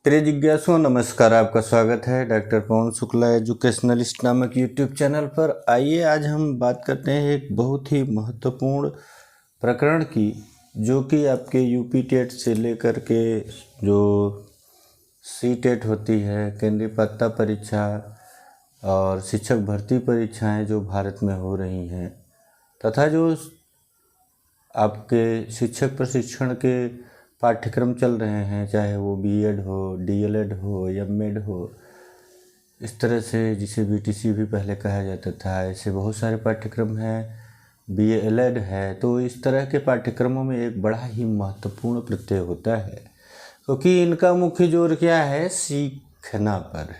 प्रिय जिज्ञासुओं, नमस्कार। आपका स्वागत है डॉक्टर पवन शुक्ला एजुकेशनलिस्ट नामक यूट्यूब चैनल पर। आइए आज हम बात करते हैं एक बहुत ही महत्वपूर्ण प्रकरण की, जो कि आपके यूपी टेट से लेकर के जो सी टेट होती है, केंद्रीय पात्रता परीक्षा और शिक्षक भर्ती परीक्षाएं जो भारत में हो रही हैं, तथा जो आपके शिक्षक प्रशिक्षण के पाठ्यक्रम चल रहे हैं, चाहे वो बीएड हो, डीएलएड हो, एमएड हो, इस तरह से जिसे बीटीसी भी पहले कहा जाता था, ऐसे बहुत सारे पाठ्यक्रम हैं, बीएलएड है। तो इस तरह के पाठ्यक्रमों में एक बड़ा ही महत्वपूर्ण प्रत्यय होता है, क्योंकि इनका मुख्य जोर क्या है? सीखना पर।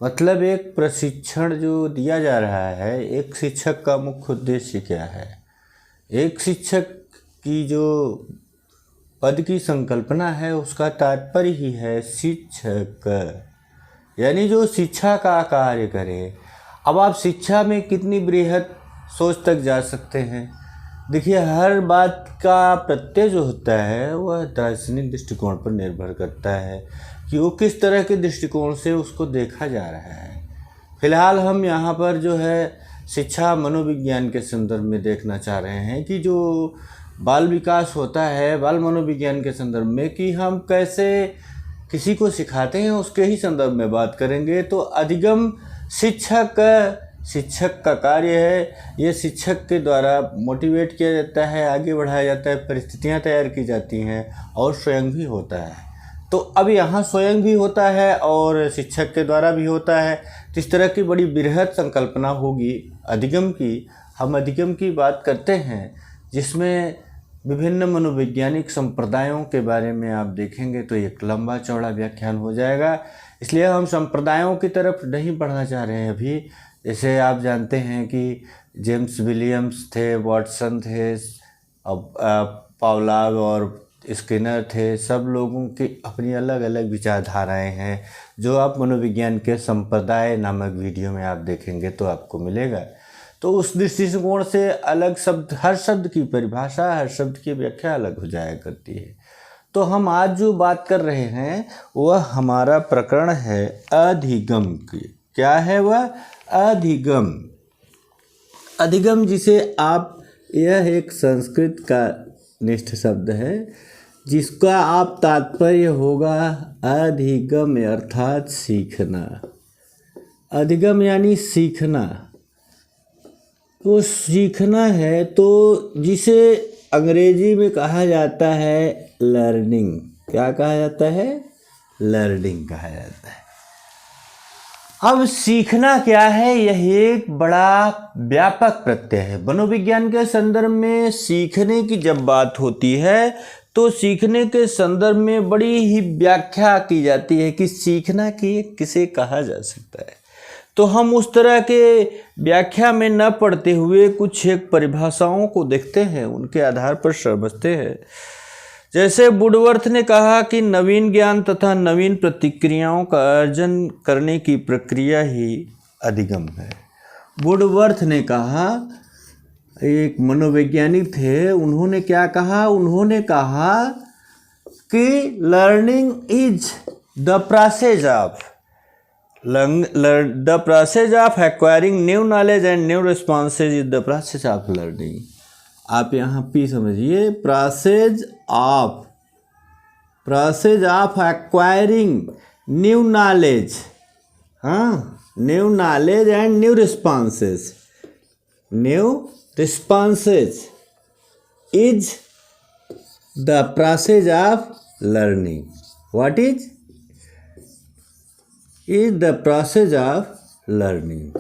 मतलब एक प्रशिक्षण जो दिया जा रहा है, एक शिक्षक का मुख्य उद्देश्य क्या है? एक शिक्षक की जो पद की संकल्पना है, उसका तात्पर्य ही है शिक्षक, यानी जो शिक्षा का कार्य करे। अब आप शिक्षा में कितनी बृहद सोच तक जा सकते हैं? देखिए, हर बात का प्रत्यय जो होता है वह दार्शनिक दृष्टिकोण पर निर्भर करता है कि वो किस तरह के दृष्टिकोण से उसको देखा जा रहा है। फिलहाल हम यहाँ पर जो है शिक्षा मनोविज्ञान के संदर्भ में देखना चाह रहे हैं कि जो बाल विकास होता है, बाल मनोविज्ञान के संदर्भ में, कि हम कैसे किसी को सिखाते हैं, उसके ही संदर्भ में बात करेंगे। तो अधिगम शिक्षक का कार्य है। ये शिक्षक के द्वारा मोटिवेट किया जाता है, आगे बढ़ाया जाता है, परिस्थितियाँ तैयार की जाती हैं और स्वयं भी होता है। तो अब यहाँ स्वयं भी होता है और शिक्षक के द्वारा भी होता है। तो इस तरह की बड़ी बृहद संकल्पना होगी अधिगम की। हम अधिगम की बात करते हैं, जिसमें विभिन्न मनोवैज्ञानिक संप्रदायों के बारे में आप देखेंगे तो एक लंबा चौड़ा व्याख्यान हो जाएगा। इसलिए हम संप्रदायों की तरफ नहीं बढ़ना चाह रहे हैं अभी। जैसे आप जानते हैं कि जेम्स विलियम्स थे, वाटसन थे, पावलाव और स्किनर थे। सब लोगों की अपनी अलग अलग विचारधाराएं हैं, जो आप मनोविज्ञान के संप्रदाय नामक वीडियो में आप देखेंगे तो आपको मिलेगा। तो उस दृष्टिकोण से अलग शब्द, हर शब्द की परिभाषा, हर शब्द की व्याख्या अलग हो जाया करती है। तो हम आज जो बात कर रहे हैं वह हमारा प्रकरण है अधिगम की। क्या है वह? अधिगम। अधिगम, जिसे आप, यह एक संस्कृत का निष्ठ शब्द है, जिसका आप तात्पर्य होगा अधिगम अर्थात सीखना। अधिगम यानी सीखना। तो सीखना है तो जिसे अंग्रेजी में कहा जाता है लर्निंग। क्या कहा जाता है? लर्निंग कहा जाता है। अब सीखना क्या है? यह एक बड़ा व्यापक प्रत्यय है। मनोविज्ञान के संदर्भ में सीखने की जब बात होती है तो सीखने के संदर्भ में बड़ी ही व्याख्या की जाती है कि सीखना किसे कहा जा सकता है। तो हम उस तरह के व्याख्या में न पढ़ते हुए कुछ एक परिभाषाओं को देखते हैं, उनके आधार पर समझते हैं। जैसे वुडवर्थ ने कहा कि नवीन ज्ञान तथा नवीन प्रतिक्रियाओं का अर्जन करने की प्रक्रिया ही अधिगम है। वुडवर्थ ने कहा, एक मनोवैज्ञानिक थे, उन्होंने क्या कहा? उन्होंने कहा कि learning is the process of acquiring new knowledge and new responses is the process of learning। आप यहाँ पी समझिए, process of acquiring new knowledge, new knowledge and new responses is the process of learning। What is the process of learning?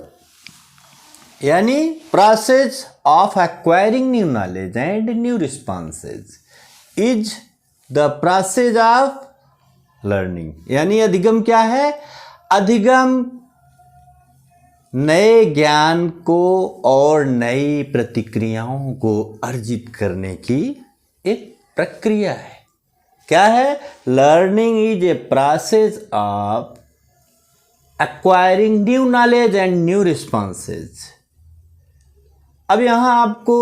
यानी process of acquiring new knowledge and new responses is the process of learning। यानी अधिगम क्या है? अधिगम नए ज्ञान को और नई प्रतिक्रियाओं को अर्जित करने की एक प्रक्रिया है। क्या है? Learning is a process of acquiring new knowledge and new responses. अब यहाँ आपको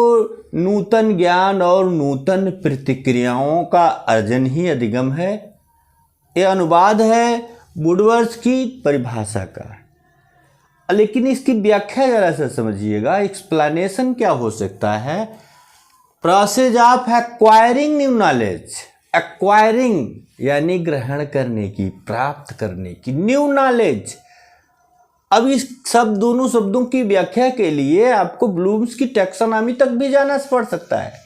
नूतन ज्ञान और नूतन प्रतिक्रियाओं का अर्जन ही अधिगम है, ये अनुवाद है वुडवर्थ की परिभाषा का। लेकिन इसकी व्याख्या जरा सा समझिएगा, एक्सप्लेनेशन क्या हो सकता है। Process of acquiring new knowledge, acquiring यानी ग्रहण करने की, प्राप्त करने की, न्यू नॉलेज। अब इस दोनों शब्दों की व्याख्या के लिए आपको ब्लूम्स की टैक्सोनॉमी तक भी जाना पड़ सकता है।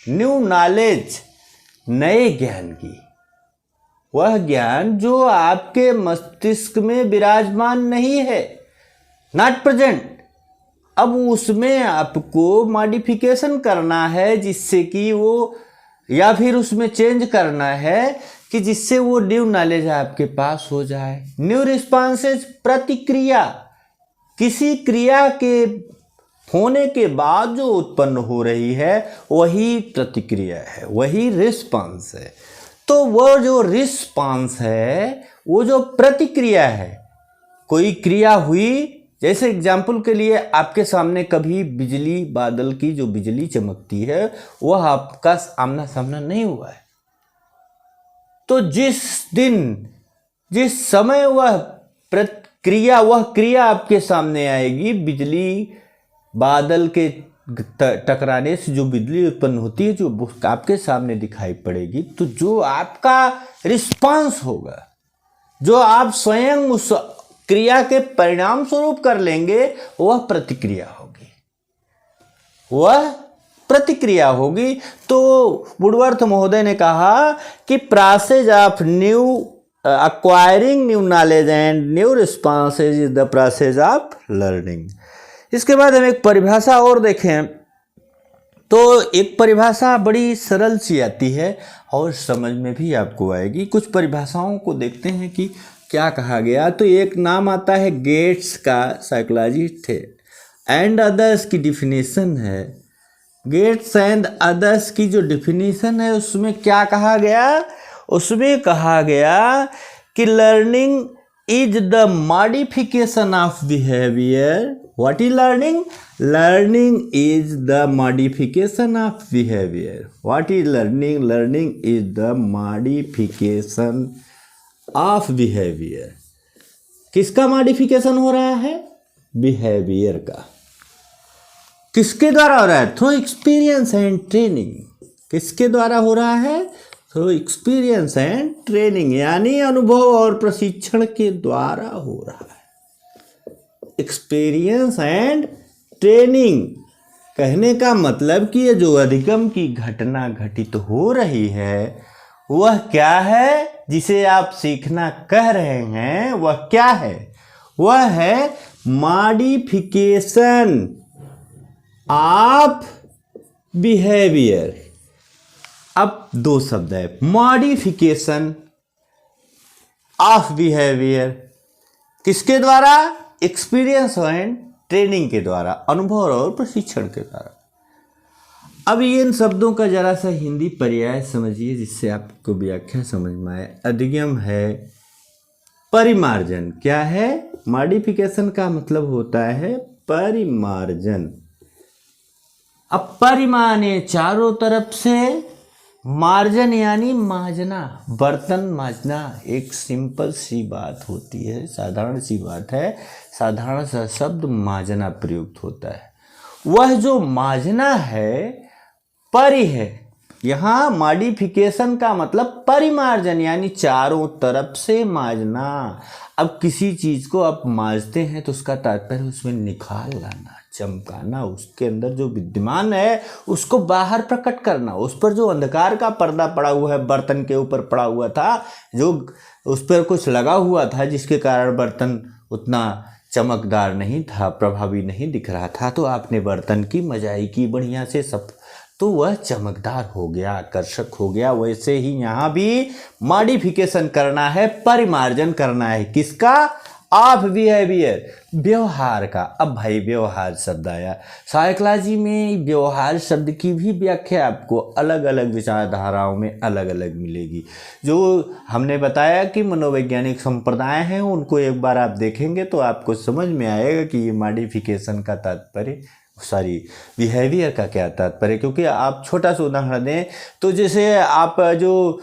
न्यू नॉलेज, नए ज्ञान की, वह ज्ञान जो आपके मस्तिष्क में विराजमान नहीं है, नॉट प्रेजेंट। अब उसमें आपको मॉडिफिकेशन करना है जिससे कि वो, या फिर उसमें चेंज करना है कि जिससे वो न्यू नॉलेज आपके पास हो जाए। न्यू रिस्पॉन्सेज, प्रतिक्रिया, किसी क्रिया के होने के बाद जो उत्पन्न हो रही है वही प्रतिक्रिया है, वही रिस्पॉन्स है। तो वो जो रिस्पॉन्स है, वो जो प्रतिक्रिया है, कोई क्रिया हुई, जैसे एग्जाम्पल के लिए आपके सामने कभी बिजली, बादल की जो बिजली चमकती है वह आपका आमना सामना नहीं हुआ है। तो जिस दिन, जिस समय वह क्रिया आपके सामने आएगी, बिजली बादल के टकराने से जो बिजली उत्पन्न होती है, जो आपके सामने दिखाई पड़ेगी, तो जो आपका रिस्पांस होगा, जो आप स्वयं उस क्रिया के परिणाम स्वरूप कर लेंगे, वह प्रतिक्रिया होगी, वह प्रतिक्रिया होगी। तो वुडवर्थ महोदय ने कहा कि process of new acquiring new knowledge and new responses is the process of learning। इसके बाद हम एक परिभाषा और देखें तो एक परिभाषा बड़ी सरल सी आती है और समझ में भी आपको आएगी। कुछ परिभाषाओं को देखते हैं कि क्या कहा गया। तो एक नाम आता है गेट्स का, साइकोलॉजिस्ट थे, एंड अदर्स की डिफिनीशन है। गेट्स एंड अदर्स की जो डिफिनीशन है उसमें क्या कहा गया, उसमें कहा गया कि learning is the modification of behaviour. What is learning? Learning is the modification of behaviour. What is learning? Learning is the modification of behaviour. किसका मॉडिफिकेशन हो रहा है? बिहेवियर का। किसके द्वारा हो रहा है? Through experience and training. किसके द्वारा हो रहा है? थ्रू एक्सपीरियंस एंड ट्रेनिंग, यानी अनुभव और प्रशिक्षण के द्वारा हो रहा है। एक्सपीरियंस एंड ट्रेनिंग कहने का मतलब कि ये जो अधिगम की घटना घटित हो रही है वह क्या है, जिसे आप सीखना कह रहे हैं, वह क्या है? वह है मॉडिफिकेशन ऑफ बिहेवियर। अब दो शब्द है, मॉडिफिकेशन ऑफ बिहेवियर। किसके द्वारा? एक्सपीरियंस एंड ट्रेनिंग के द्वारा, अनुभव और प्रशिक्षण के द्वारा। अब इन शब्दों का जरा सा हिंदी पर्याय समझिए जिससे आपको व्याख्या समझ में आए। अधिगम है परिमार्जन। क्या है? मॉडिफिकेशन का मतलब होता है परिमार्जन। अब परिमाने चारों तरफ से, मार्जन यानी माजना, बर्तन माजना। एक सिंपल सी बात होती है, साधारण सी बात है, साधारण सा शब्द माजना प्रयुक्त होता है। वह जो माजना है परि है। यहाँ मॉडिफिकेशन का मतलब परिमार्जन यानी चारों तरफ से माजना। अब किसी चीज को आप मांजते हैं तो उसका तात्पर्य उसमें निखार लाना, चमकाना, उसके अंदर जो विद्यमान है उसको बाहर प्रकट करना। उस पर जो अंधकार का पर्दा पड़ा हुआ है, बर्तन के ऊपर पड़ा हुआ था, जो उस पर कुछ लगा हुआ था जिसके कारण बर्तन उतना चमकदार नहीं था, प्रभावी नहीं दिख रहा था, तो आपने बर्तन की मजाई की बढ़िया से, सब तो वह चमकदार हो गया, आकर्षक हो गया। वैसे ही यहाँ भी मॉडिफिकेशन करना है, परिमार्जन करना है। किसका? ऑफ बिहेवियर, व्यवहार का। अब भाई व्यवहार शब्द आया, साइकोलॉजी में व्यवहार शब्द की भी व्याख्या आपको अलग अलग विचारधाराओं में अलग अलग मिलेगी। जो हमने बताया कि मनोवैज्ञानिक संप्रदाय हैं, उनको एक बार आप देखेंगे तो आपको समझ में आएगा कि ये मॉडिफिकेशन का तात्पर्य सॉरी बिहेवियर का क्या तात्पर्य, क्योंकि आप छोटा सा उदाहरण दें तो जैसे आप जो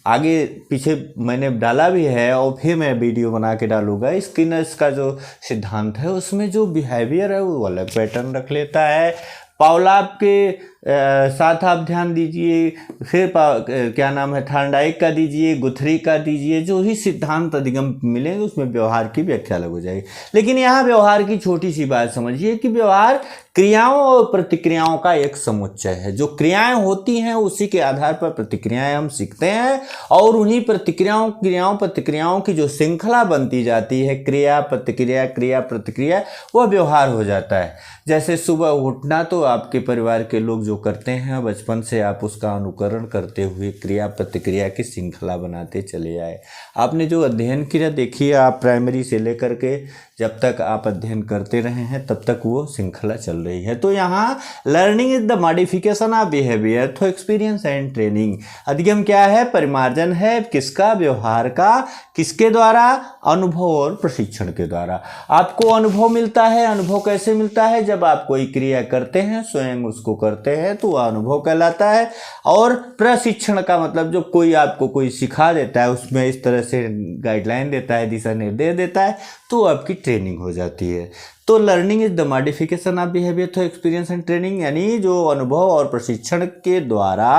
आगे पीछे मैंने डाला भी है और फिर मैं वीडियो बना के डालूंगा, स्किनर्स का जो सिद्धांत है उसमें जो बिहेवियर है वो अलग पैटर्न रख लेता है। पावलोव के साथ आप ध्यान दीजिए, फिर क्या नाम है थॉर्नडाइक का दीजिए, गुथरी का दीजिए, जो ही सिद्धांत अधिगम मिलेंगे उसमें व्यवहार की व्याख्या अलग हो जाएगी। लेकिन यहाँ व्यवहार की छोटी सी बात समझिए कि व्यवहार क्रियाओं और प्रतिक्रियाओं का एक समुच्चय है। जो क्रियाएं होती हैं उसी के आधार पर प्रतिक्रियाएं हम सीखते हैं और उन्हीं क्रियाओं प्रतिक्रियाओं की जो श्रृंखला बनती जाती है, क्रिया प्रतिक्रिया क्रिया प्रतिक्रिया, वह व्यवहार हो जाता है। जैसे सुबह उठना तो आपके परिवार के लोग जो करते हैं बचपन से आप उसका अनुकरण करते हुए क्रिया प्रतिक्रिया की श्रृंखला बनाते चले आए। आपने जो अध्ययन क्रिया देखी है, आप प्राइमरी से लेकर के जब तक आप अध्ययन करते रहे हैं तब तक वो श्रृंखला चल रही है। तो यहाँ learning is the modification of behaviour through experience and training. अधिगम क्या है? परिमार्जन है। किसका? व्यवहार का। किसके द्वारा? अनुभव और प्रशिक्षण के द्वारा। आपको अनुभव मिलता है। अनुभव कैसे मिलता है? जब आप कोई क्रिया करते हैं, स्वयं उसको करते हैं तो वह अनुभव कहलाता है। और प्रशिक्षण का मतलब जब कोई आपको कोई सिखा देता है, उसमें इस तरह से गाइडलाइन देता है, दिशा निर्देश देता है, तो आपकी ट्रेनिंग हो जाती है। तो learning is the modification of behaviour through experience and training, यानी जो अनुभव और प्रशिक्षण के द्वारा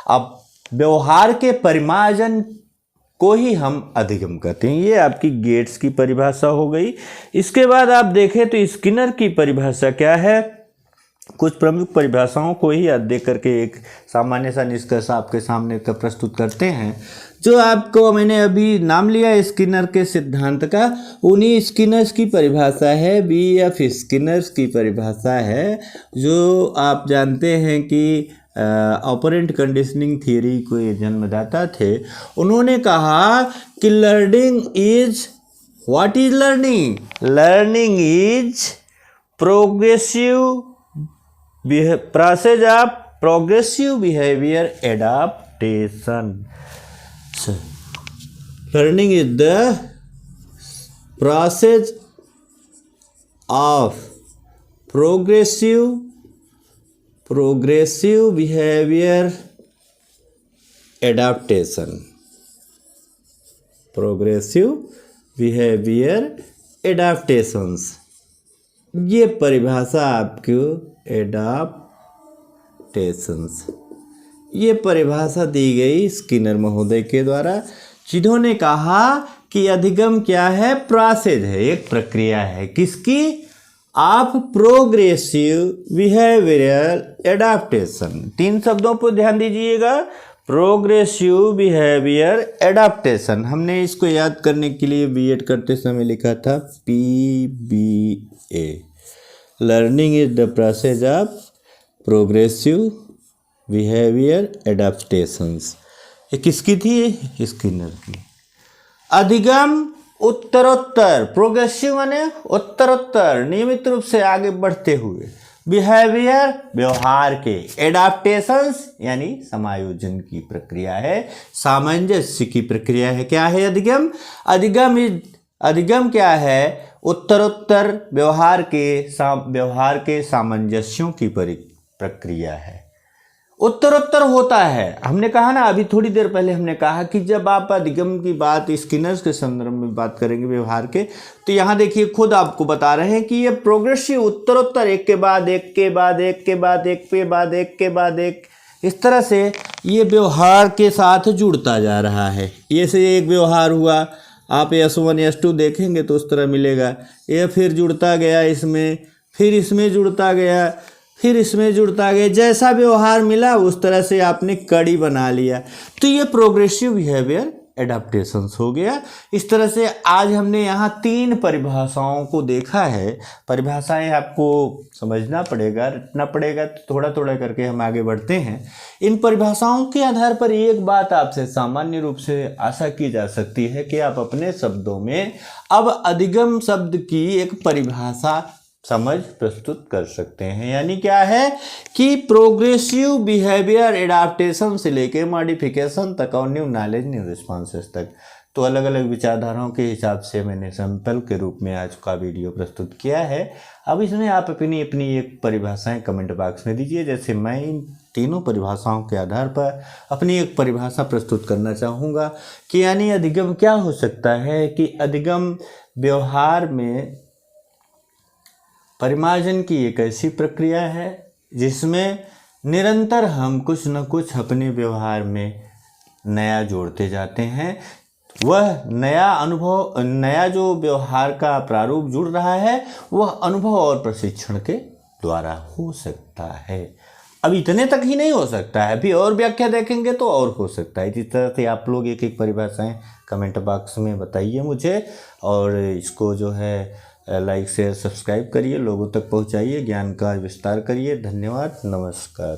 अब व्यवहार के परिमार्जन को ही हम अधिगम कहते हैं। ये आपकी गेट्स की परिभाषा हो गई। इसके बाद आप देखें तो स्किनर की परिभाषा क्या है। कुछ प्रमुख परिभाषाओं को ही याद दे करके एक सामान्य सा निष्कर्ष आपके सामने का प्रस्तुत करते हैं। जो आपको मैंने अभी नाम लिया स्किनर के सिद्धांत का, उन्हीं स्किनर्स की परिभाषा है, B.F. स्किनर्स की परिभाषा है, जो आप जानते हैं कि ऑपरेंट कंडीशनिंग थियरी को ये जन्मदाता थे। उन्होंने कहा कि learning is what is learning? Learning is progressive process of progressive behavior adaptation. So, learning is the process of progressive behavior adaptation. Progressive behavior adaptations. ये परिभाषा आपको एडाप्टेशंस, ये परिभाषा दी गई स्किनर महोदय के द्वारा, जिन्होंने कहा कि अधिगम क्या है? प्रोसेस है, एक प्रक्रिया है। किसकी? आप प्रोग्रेसिव बिहेवियरल एडाप्टेशन। 3 शब्दों पर ध्यान दीजिएगा। प्रोग्रेसिव बिहेवियर एडाप्टेशन, हमने इसको याद करने के लिए बीएड करते समय लिखा था PBA। Learning is the process of progressive behaviour adaptations. ये किसकी थी? स्किनर की। अधिगम उत्तरोत्तर, प्रोग्रेसिव माने उत्तरोत्तर नियमित रूप से आगे बढ़ते हुए, बिहेवियर व्यवहार के, एडाप्टेशंस यानी समायोजन की प्रक्रिया है, सामंजस्य की प्रक्रिया है। क्या है अधिगम? अधिगम क्या है? उत्तरोत्तर व्यवहार के सामंजस्यों की प्रक्रिया है। उत्तरोत्तर होता है। हमने कहा ना, अभी थोड़ी देर पहले हमने कहा कि जब आप अधिगम की बात स्किनर्स के संदर्भ में बात करेंगे व्यवहार के, तो यहाँ देखिए खुद आपको बता रहे हैं कि ये प्रोग्रेसिव उत्तरोत्तर, एक के बाद एक के बाद एक के बाद एक के बाद एक के बाद एक, इस तरह से ये व्यवहार के साथ जुड़ता जा रहा है। ये से एक व्यवहार हुआ, आप S1 S2 देखेंगे तो उस तरह मिलेगा। ये फिर जुड़ता गया इसमें, फिर इसमें जुड़ता गया, फिर इसमें जुड़ता गया, जैसा व्यवहार मिला उस तरह से आपने कड़ी बना लिया। तो ये प्रोग्रेसिव बिहेवियर एडाप्टेशंस हो गया। इस तरह से आज हमने यहाँ 3 परिभाषाओं को देखा है। परिभाषाएं आपको समझना पड़ेगा, रटना पड़ेगा, तो थोड़ा थोड़ा करके हम आगे बढ़ते हैं। इन परिभाषाओं के आधार पर एक बात आपसे सामान्य रूप से आशा की जा सकती है कि आप अपने शब्दों में अब अधिगम शब्द की एक परिभाषा समझ प्रस्तुत कर सकते हैं। यानी क्या है कि प्रोग्रेसिव बिहेवियर एडाप्टेशन से लेके मॉडिफिकेशन तक और न्यू नॉलेज न्यू रिस्पॉन्सेस तक, तो अलग अलग विचारधाराओं के हिसाब से मैंने सैंपल के रूप में आज का वीडियो प्रस्तुत किया है। अब इसमें आप अपनी अपनी एक परिभाषाएं कमेंट बॉक्स में दीजिए। जैसे मैं इन तीनों परिभाषाओं के आधार पर अपनी एक परिभाषा प्रस्तुत करना चाहूँगा कि यानी अधिगम क्या हो सकता है कि अधिगम व्यवहार में परिमार्जन की एक ऐसी प्रक्रिया है जिसमें निरंतर हम कुछ न कुछ अपने व्यवहार में नया जोड़ते जाते हैं। वह नया अनुभव, नया जो व्यवहार का प्रारूप जुड़ रहा है वह अनुभव और प्रशिक्षण के द्वारा हो सकता है। अब इतने तक ही नहीं हो सकता है, अभी और व्याख्या देखेंगे तो और हो सकता है। इस तरह से आप लोग एक एक परिभाषाएं कमेंट बॉक्स में बताइए मुझे, और इसको जो है लाइक शेयर सब्सक्राइब करिए, लोगों तक पहुंचाइए, ज्ञान का विस्तार करिए। धन्यवाद, नमस्कार।